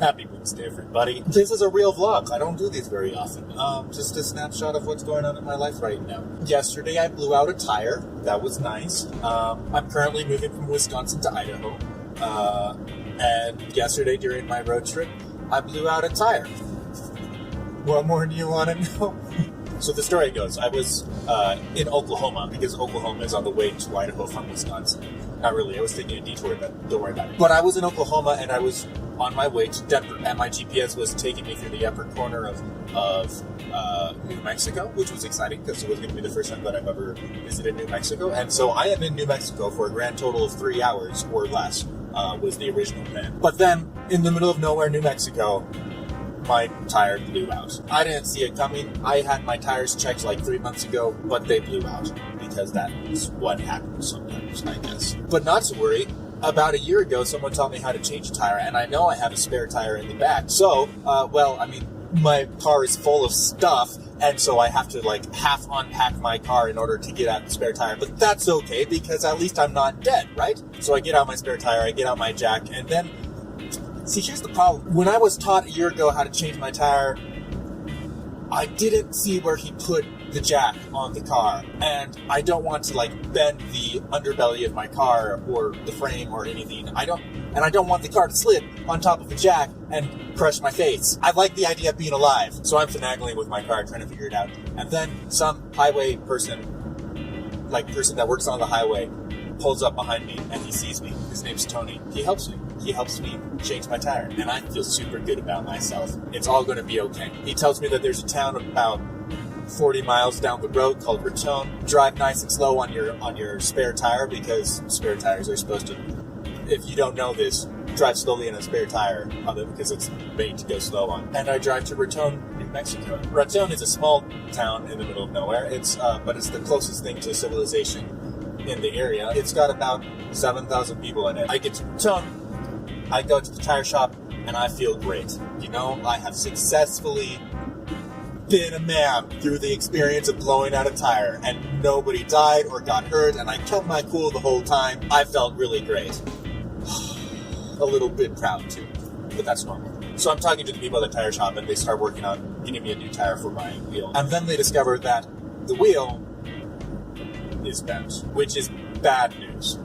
Happy Wednesday, everybody. This is a real vlog. I don't do these very often. Just a snapshot of what's going on in my life right now. Yesterday, I blew out a tire. That was nice. I'm currently moving from Wisconsin to Idaho. And yesterday, during my road trip, I blew out a tire. What more do you want to know? So the story goes, I was in Oklahoma, because Oklahoma is on the way to Idaho from Wisconsin. Not really, I was taking a detour, but don't worry about it. But I was in Oklahoma, and I was on my way to Denver, and my GPS was taking me through the upper corner of New Mexico, which was exciting, because it was going to be the first time that I've ever visited New Mexico. And so I am in New Mexico for a grand total of 3 hours or less, was the original plan. But then, in the middle of nowhere, New Mexico, my tire blew out. I didn't see it coming. I had my tires checked like 3 months ago, but they blew out because that is what happens sometimes, I guess. But not to worry. About a year ago, someone taught me how to change a tire, and I know I have a spare tire in the back. So, my car is full of stuff, and so I have to like half unpack my car in order to get out the spare tire. But that's okay, because at least I'm not dead, right? So I get out my spare tire, I get out my jack, and then see, here's the problem. When I was taught a year ago how to change my tire, I didn't see where he put the jack on the car. And I don't want to, bend the underbelly of my car or the frame or anything. I don't want the car to slip on top of the jack and crush my face. I like the idea of being alive. So I'm finagling with my car, trying to figure it out. And then some highway person that works on the highway, pulls up behind me, and he sees me. His name's Ptony. He helps me. He helps me change my tire, and I feel super good about myself. It's all going to be okay. He tells me that there's a town about 40 miles down the road called Ptony. Drive nice and slow on your spare tire, because spare tires are supposed to, if you don't know this, drive slowly in a spare tire of it because it's made to go slow on. And I drive to Ptony, New Mexico. Ptony is a small town in the middle of nowhere. But it's the closest thing to civilization in the area. It's got about 7,000 people in it. I get to Ptony, I go to the tire shop, and I feel great. You know, I have successfully been a man through the experience of blowing out a tire, and nobody died or got hurt, and I kept my cool the whole time. I felt really great. A little bit proud too, but that's normal. So I'm talking to the people at the tire shop, and they start working on getting me a new tire for my wheel. And then they discover that the wheel is bent, which is bad news.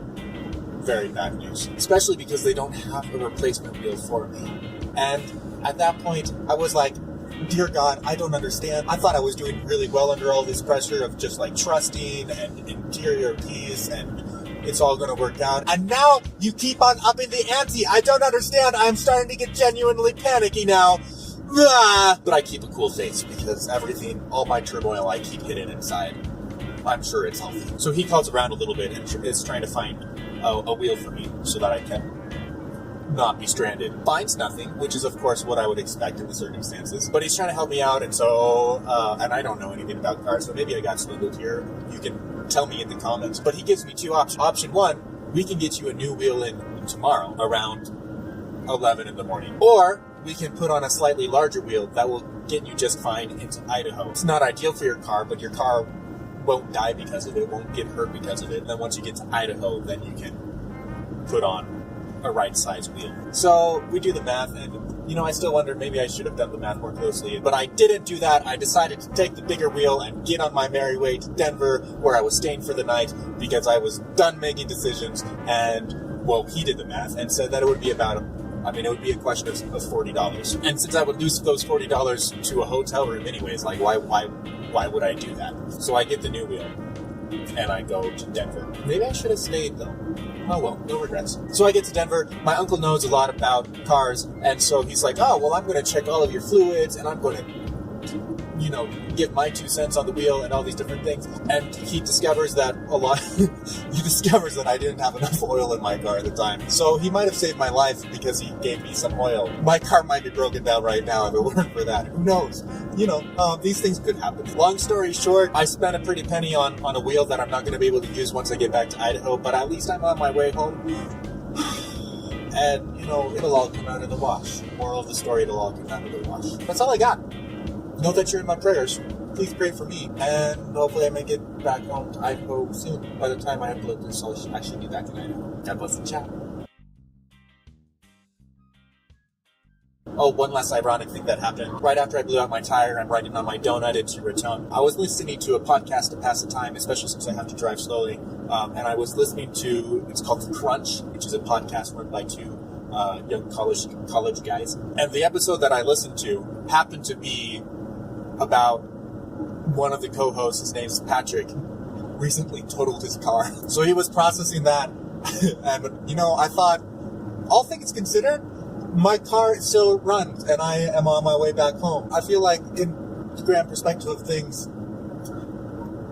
Very bad news. Especially because they don't have a replacement wheel for me. And at that point, I was like, dear God, I don't understand. I thought I was doing really well under all this pressure of just trusting and interior peace, and it's all going to work out. And now you keep on upping the ante. I don't understand. I'm starting to get genuinely panicky now. But I keep a cool face, because all my turmoil, I keep hidden inside. I'm sure it's healthy. So he calls around a little bit and is trying to find a wheel for me so that I can not be stranded. Finds nothing, which is of course what I would expect in the circumstances. But he's trying to help me out, and so, and I don't know anything about cars, so maybe I got swindled here. You can tell me in the comments. But he gives me two options. Option one, we can get you a new wheel in tomorrow around 11 in the morning. Or we can put on a slightly larger wheel that will get you just fine into Idaho. It's not ideal for your car, but your car won't die because of it, won't get hurt because of it. And then once you get to Idaho, then you can put on a right-size wheel. So we do the math, and I still wonder, maybe I should have done the math more closely, but I didn't do that. I decided to take the bigger wheel and get on my merry way to Denver, where I was staying for the night, because I was done making decisions. And, well, he did the math and said that it would be it would be a question of $40. And since I would lose those $40 to a hotel room anyways, why would I do that? So I get the new wheel, and I go to Denver. Maybe I should have stayed, though. Oh well, no regrets. So I get to Denver. My uncle knows a lot about cars, and so he's like, oh, well, I'm going to check all of your fluids, and I'm going to, give my 2 cents on the wheel and all these different things. And he discovers that I didn't have enough oil in my car at the time. So he might have saved my life because he gave me some oil. My car might be broken down right now if it weren't for that. Who knows? These things could happen. Long story short, I spent a pretty penny on a wheel that I'm not going to be able to use once I get back to Idaho, but at least I'm on my way home. And, it'll all come out of the wash. Moral of the story, it'll all come out of the wash. That's all I got. Know that you're in my prayers. Please pray for me. And hopefully I may get back home to Idaho soon. By the time I upload this, I should be back in Idaho. God bless and ciao. Oh, one less ironic thing that happened. Right after I blew out my tire, I'm riding on my donut into Raton. I was listening to a podcast to pass the time, especially since I have to drive slowly. And I was listening to, it's called The Crunch, which is a podcast run by two young college guys. And the episode that I listened to happened to be about one of the co-hosts, his name's Patrick, recently totaled his car. So he was processing that. And, I thought, all things considered, my car still runs, and I am on my way back home. I feel like, in the grand perspective of things,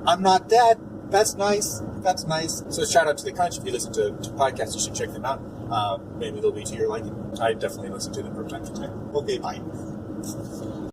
I'm not dead. That's nice. So shout out to The Crunch. If you listen to podcasts, you should check them out. Maybe they'll be to your liking. I definitely listen to them from time to time. Okay, bye.